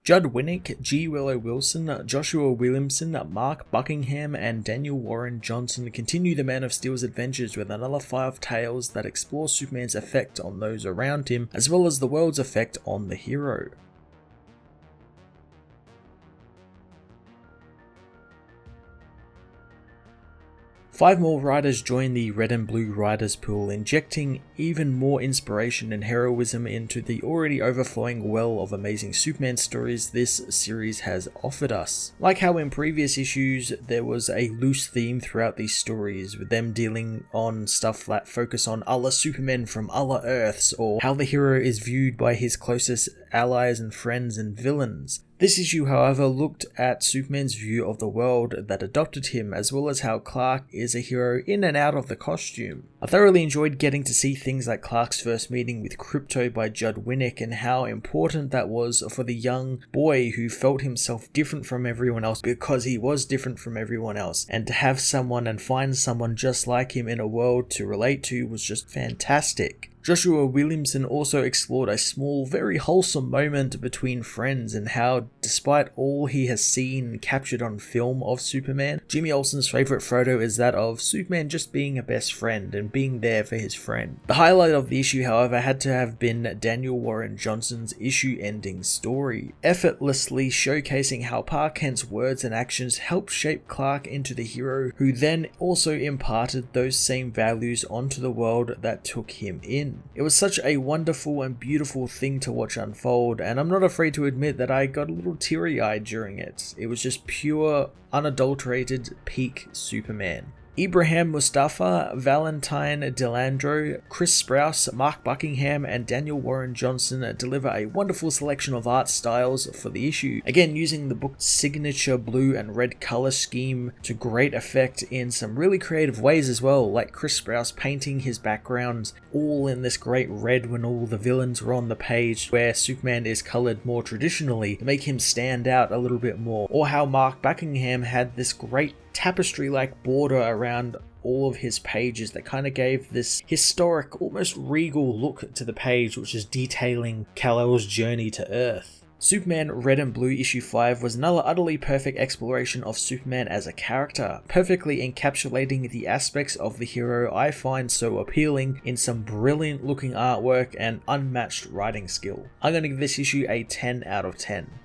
Judd Winnick, G. Willow Wilson, Joshua Williamson, Mark Buckingham, and Daniel Warren Johnson continue the Man of Steel's adventures with another 5 tales that explore Superman's effect on those around him, as well as the world's effect on the hero. 5 more writers join the Red and Blue writers pool, injecting even more inspiration and heroism into the already overflowing well of amazing Superman stories this series has offered us. Like how in previous issues there was a loose theme throughout these stories, with them dealing on stuff that focus on other Supermen from other Earths, or how the hero is viewed by his closest allies and friends and villains. This issue, however, looked at Superman's view of the world that adopted him, as well as how Clark is a hero in and out of the costume. I thoroughly enjoyed getting to see things like Clark's first meeting with Krypto by Judd Winnick, and how important that was for the young boy who felt himself different from everyone else because he was different from everyone else, and to have someone and find someone just like him in a world to relate to was just fantastic. Joshua Williamson also explored a small, very wholesome moment between friends, and how, despite all he has seen and captured on film of Superman, Jimmy Olsen's favourite photo is that of Superman just being a best friend and being there for his friend. The highlight of the issue, however, had to have been Daniel Warren Johnson's issue-ending story, effortlessly showcasing how Pa Kent's words and actions helped shape Clark into the hero, who then also imparted those same values onto the world that took him in. It was such a wonderful and beautiful thing to watch unfold, and I'm not afraid to admit that I got a little teary-eyed during it. It was just pure, unadulterated peak Superman. Ibrahim Mustafa, Valentine Delandro, Chris Sprouse, Mark Buckingham, and Daniel Warren Johnson deliver a wonderful selection of art styles for the issue, again using the book's signature blue and red color scheme to great effect in some really creative ways as well, like Chris Sprouse painting his backgrounds all in this great red when all the villains were on the page, where Superman is colored more traditionally to make him stand out a little bit more, or how Mark Buckingham had this great tapestry-like border around all of his pages that kind of gave this historic, almost regal look to the page, which is detailing Kal-El's journey to Earth. Superman Red and Blue issue 5 was another utterly perfect exploration of Superman as a character, perfectly encapsulating the aspects of the hero I find so appealing in some brilliant looking artwork and unmatched writing skill. I'm going to give this issue a 10 out of 10.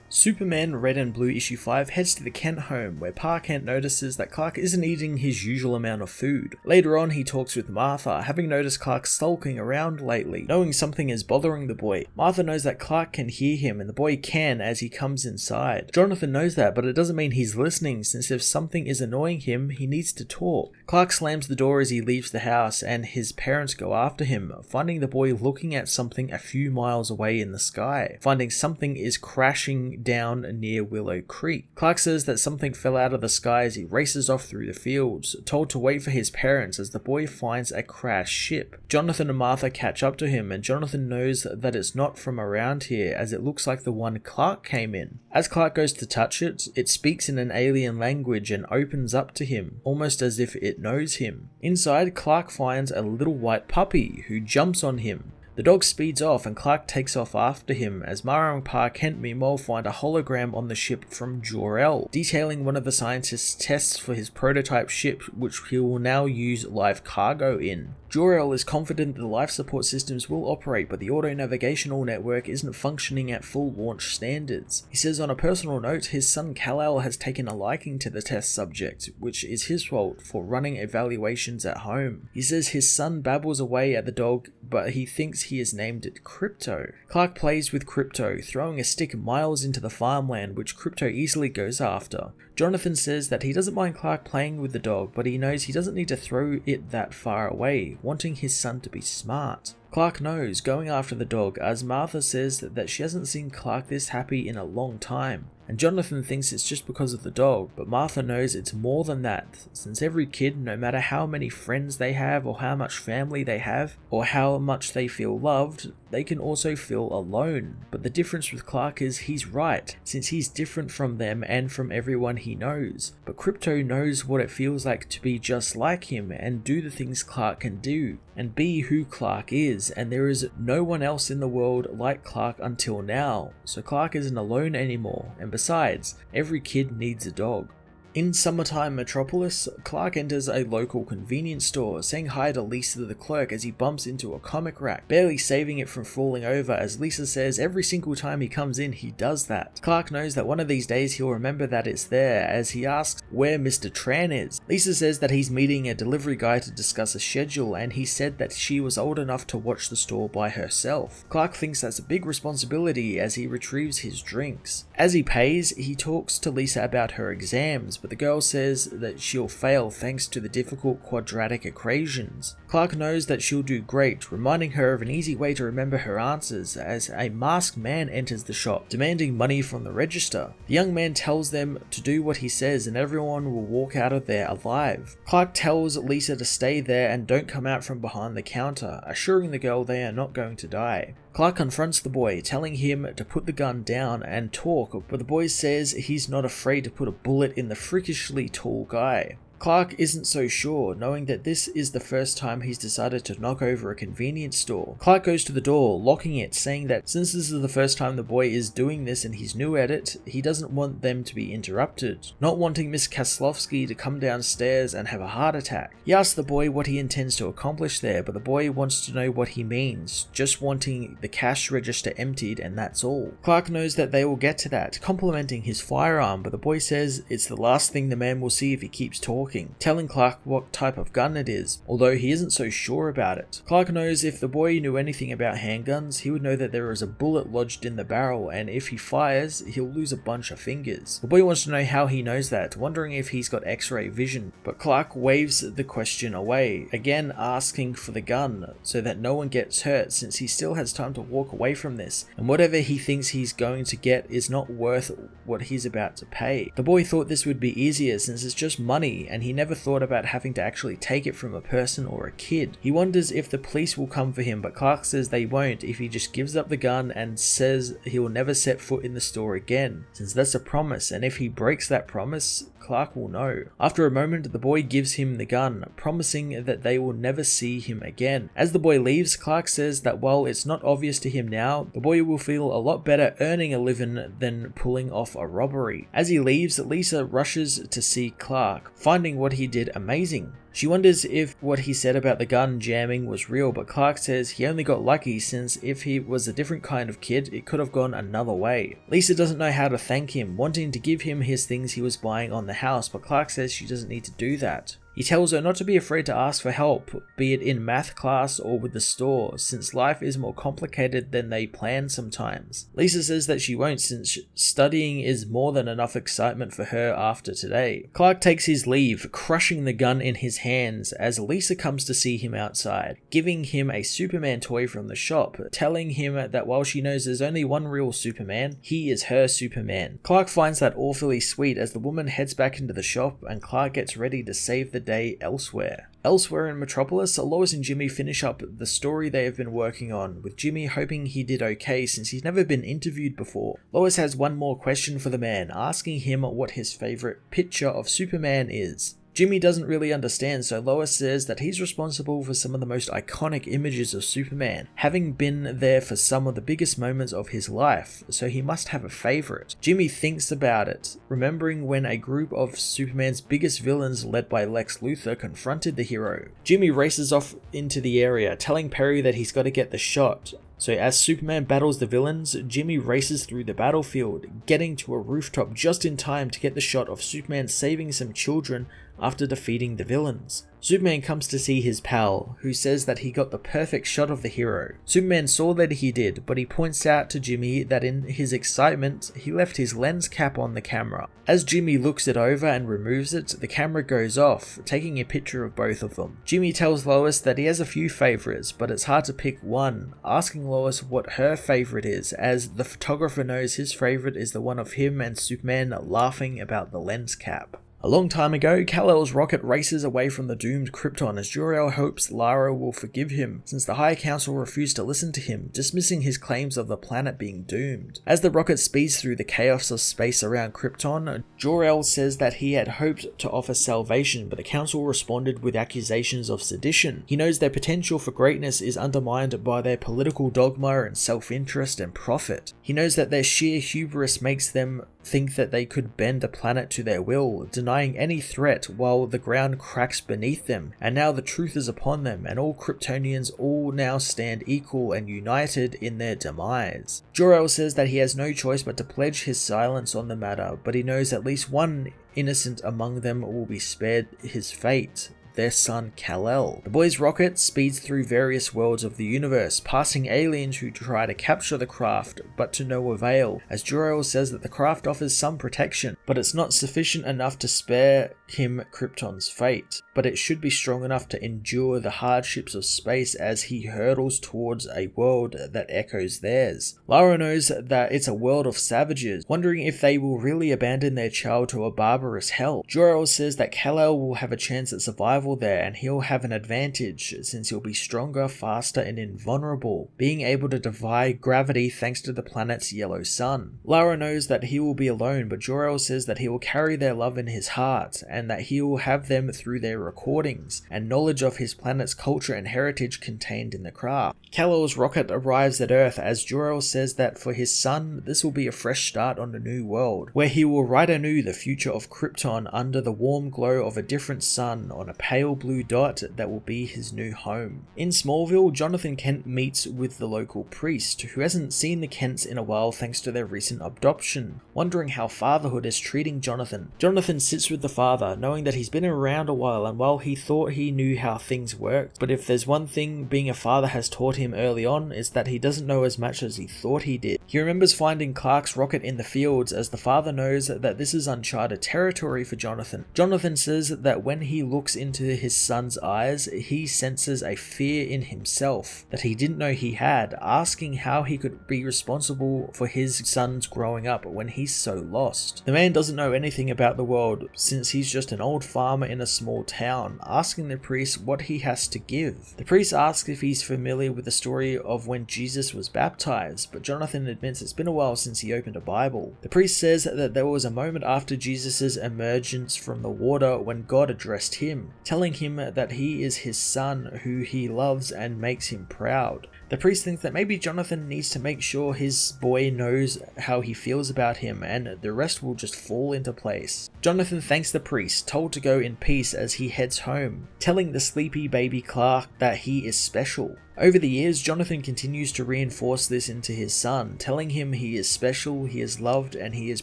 Superman Red and Blue issue 5 heads to the Kent home, where Pa Kent notices that Clark isn't eating his usual amount of food. Later on, he talks with Martha, having noticed Clark sulking around lately, knowing something is bothering the boy. Martha knows that Clark can hear him, and the boy can as he comes inside. Jonathan knows that, but it doesn't mean he's listening, since if something is annoying him, he needs to talk. Clark slams the door as he leaves the house, and his parents go after him, finding the boy looking at something a few miles away in the sky, finding something is crashing down near Willow Creek. Clark says that something fell out of the sky as he races off through the fields, told to wait for his parents as the boy finds a crashed ship. Jonathan and Martha catch up to him, and Jonathan knows that it's not from around here, as it looks like the one Clark came in. As Clark goes to touch it, it speaks in an alien language and opens up to him, almost as if it knows him. Inside, Clark finds a little white puppy who jumps on him. The dog speeds off and Clark takes off after him, as Mara and Pa Kent meanwhile find a hologram on the ship from Jor-El, detailing one of the scientist's tests for his prototype ship, which he will now use live cargo in. Jor-El is confident the life support systems will operate, but the auto-navigational network isn't functioning at full launch standards. He says on a personal note, his son Kal-El has taken a liking to the test subject, which is his fault for running evaluations at home. He says his son babbles away at the dog, but he thinks he has named it Krypto. Clark plays with Krypto, throwing a stick miles into the farmland, which Krypto easily goes after. Jonathan says that he doesn't mind Clark playing with the dog, but he knows he doesn't need to throw it that far away, wanting his son to be smart. Clark knows, going after the dog, as Martha says that she hasn't seen Clark this happy in a long time. and Jonathan thinks it's just because of the dog, but Martha knows it's more than that, since every kid, no matter how many friends they have or how much family they have, or how much they feel loved, they can also feel alone. But the difference with Clark is he's right, since he's different from them and from everyone he knows. But Crypto knows what it feels like to be just like him and do the things Clark can do, and be who Clark is, and there is no one else in the world like Clark until now, so Clark isn't alone anymore, and besides, every kid needs a dog. In summertime Metropolis, Clark enters a local convenience store, saying hi to Lisa the clerk as he bumps into a comic rack, barely saving it from falling over, as Lisa says every single time he comes in he does that. Clark knows that one of these days he'll remember that it's there, as he asks where Mr. Tran is. Lisa says that he's meeting a delivery guy to discuss a schedule, and he said that she was old enough to watch the store by herself. Clark thinks that's a big responsibility as he retrieves his drinks. As he pays, he talks to Lisa about her exams, but the girl says that she'll fail thanks to the difficult quadratic equations. Clark knows that she'll do great, reminding her of an easy way to remember her answers as a masked man enters the shop, demanding money from the register. The young man tells them to do what he says and everyone will walk out of there alive. Clark tells Lisa to stay there and don't come out from behind the counter, assuring the girl they are not going to die. Clark confronts the boy, telling him to put the gun down and talk, but the boy says he's not afraid to put a bullet in the freakishly tall guy. Clark isn't so sure, knowing that this is the first time he's decided to knock over a convenience store. Clark goes to the door, locking it, saying that since this is the first time the boy is doing this and he's new at it, he doesn't want them to be interrupted, not wanting Miss Kaslovsky to come downstairs and have a heart attack. He asks the boy what he intends to accomplish there, but the boy wants to know what he means, just wanting the cash register emptied and that's all. Clark knows that they will get to that, complimenting his firearm, but the boy says it's the last thing the man will see if he keeps talking, telling Clark what type of gun it is, although he isn't so sure about it. Clark knows if the boy knew anything about handguns, he would know that there is a bullet lodged in the barrel, and if he fires, he'll lose a bunch of fingers. The boy wants to know how he knows that, wondering if he's got X-ray vision, but Clark waves the question away, again asking for the gun, so that no one gets hurt since he still has time to walk away from this, and whatever he thinks he's going to get is not worth what he's about to pay. The boy thought this would be easier since it's just money, and he never thought about having to actually take it from a person or a kid. He wonders if the police will come for him, but Clark says they won't if he just gives up the gun and says he will never set foot in the store again, since that's a promise, and if he breaks that promise, Clark will know. After a moment, the boy gives him the gun, promising that they will never see him again. As the boy leaves, Clark says that while it's not obvious to him now, the boy will feel a lot better earning a living than pulling off a robbery. As he leaves, Lisa rushes to see Clark, finding what he did amazing. She wonders if what he said about the gun jamming was real, but Clark says he only got lucky since if he was a different kind of kid, it could have gone another way. Lisa doesn't know how to thank him, wanting to give him his things he was buying on the house, but Clark says she doesn't need to do that. He tells her not to be afraid to ask for help, be it in math class or with the store, since life is more complicated than they plan sometimes. Lisa says that she won't since studying is more than enough excitement for her after today. Clark takes his leave, crushing the gun in his hands as Lisa comes to see him outside, giving him a Superman toy from the shop, telling him that while she knows there's only one real Superman, he is her Superman. Clark finds that awfully sweet as the woman heads back into the shop and Clark gets ready to save the day elsewhere. Elsewhere in Metropolis, Lois and Jimmy finish up the story they have been working on, with Jimmy hoping he did okay since he's never been interviewed before. Lois has one more question for the man, asking him what his favorite picture of Superman is. Jimmy doesn't really understand, so Lois says that he's responsible for some of the most iconic images of Superman, having been there for some of the biggest moments of his life, so he must have a favorite. Jimmy thinks about it, remembering when a group of Superman's biggest villains led by Lex Luthor confronted the hero. Jimmy races off into the area, telling Perry that he's got to get the shot. So as Superman battles the villains, Jimmy races through the battlefield, getting to a rooftop just in time to get the shot of Superman saving some children after defeating the villains. Superman comes to see his pal, who says that he got the perfect shot of the hero. Superman saw that he did, but he points out to Jimmy that in his excitement, he left his lens cap on the camera. As Jimmy looks it over and removes it, the camera goes off, taking a picture of both of them. Jimmy tells Lois that he has a few favorites, but it's hard to pick one, asking Lois what her favorite is, as the photographer knows his favorite is the one of him and Superman laughing about the lens cap. A long time ago, Kal-El's rocket races away from the doomed Krypton as Jor-El hopes Lara will forgive him, since the High Council refused to listen to him, dismissing his claims of the planet being doomed. As the rocket speeds through the chaos of space around Krypton, Jor-El says that he had hoped to offer salvation, but the Council responded with accusations of sedition. He knows their potential for greatness is undermined by their political dogma and self-interest and profit. He knows that their sheer hubris makes them think that they could bend a planet to their will, denying any threat while the ground cracks beneath them, and now the truth is upon them, and all Kryptonians all now stand equal and united in their demise. Jor-El says that he has no choice but to pledge his silence on the matter, but he knows at least one innocent among them will be spared his fate. Their son Kal-El. The boy's rocket speeds through various worlds of the universe, passing aliens who try to capture the craft, but to no avail, as Jor-El says that the craft offers some protection, but it's not sufficient enough to spare him Krypton's fate. But it should be strong enough to endure the hardships of space as he hurtles towards a world that echoes theirs. Lara knows that it's a world of savages, wondering if they will really abandon their child to a barbarous hell. Jor-El says that Kal-El will have a chance at survival there, and he'll have an advantage since he'll be stronger, faster, and invulnerable, being able to defy gravity thanks to the planet's yellow sun. Lara knows that he will be alone, but Jor-El says that he will carry their love in his heart, and that he will have them through their recordings, and knowledge of his planet's culture and heritage contained in the craft. Kal-El's rocket arrives at Earth as Jor-El says that for his son, this will be a fresh start on a new world, where he will write anew the future of Krypton under the warm glow of a different sun on a pale blue dot that will be his new home. In Smallville, Jonathan Kent meets with the local priest, who hasn't seen the Kents in a while thanks to their recent adoption, wondering how fatherhood is treating Jonathan. Jonathan sits with the father, knowing that he's been around a while, and while he thought he knew how things worked, but if there's one thing being a father has taught him early on, is that he doesn't know as much as he thought he did. He remembers finding Clark's rocket in the fields, as the father knows that this is uncharted territory for Jonathan. Jonathan says that when he looks into his son's eyes, he senses a fear in himself that he didn't know he had, asking how he could be responsible for his son's growing up when he's so lost. The man doesn't know anything about the world since he's just an old farmer in a small town, asking the priest what he has to give. The priest asks if he's familiar with the story of when Jesus was baptized, but Jonathan admits it's been a while since he opened a Bible. The priest says that there was a moment after Jesus' emergence from the water when God addressed him, telling him that he is his son who he loves and makes him proud. The priest thinks that maybe Jonathan needs to make sure his boy knows how he feels about him, and the rest will just fall into place. Jonathan thanks the priest, told to go in peace as he heads home, telling the sleepy baby Clark that he is special. Over the years, Jonathan continues to reinforce this into his son, telling him he is special, he is loved, and he is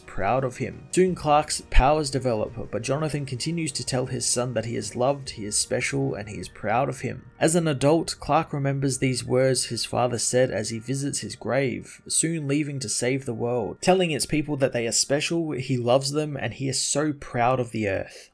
proud of him. Soon Clark's powers develop, but Jonathan continues to tell his son that he is loved, he is special, and he is proud of him. As an adult, Clark remembers these words his father said as he visits his grave, soon leaving to save the world, telling its people that they are special, he loves them, and he is so proud of the Earth.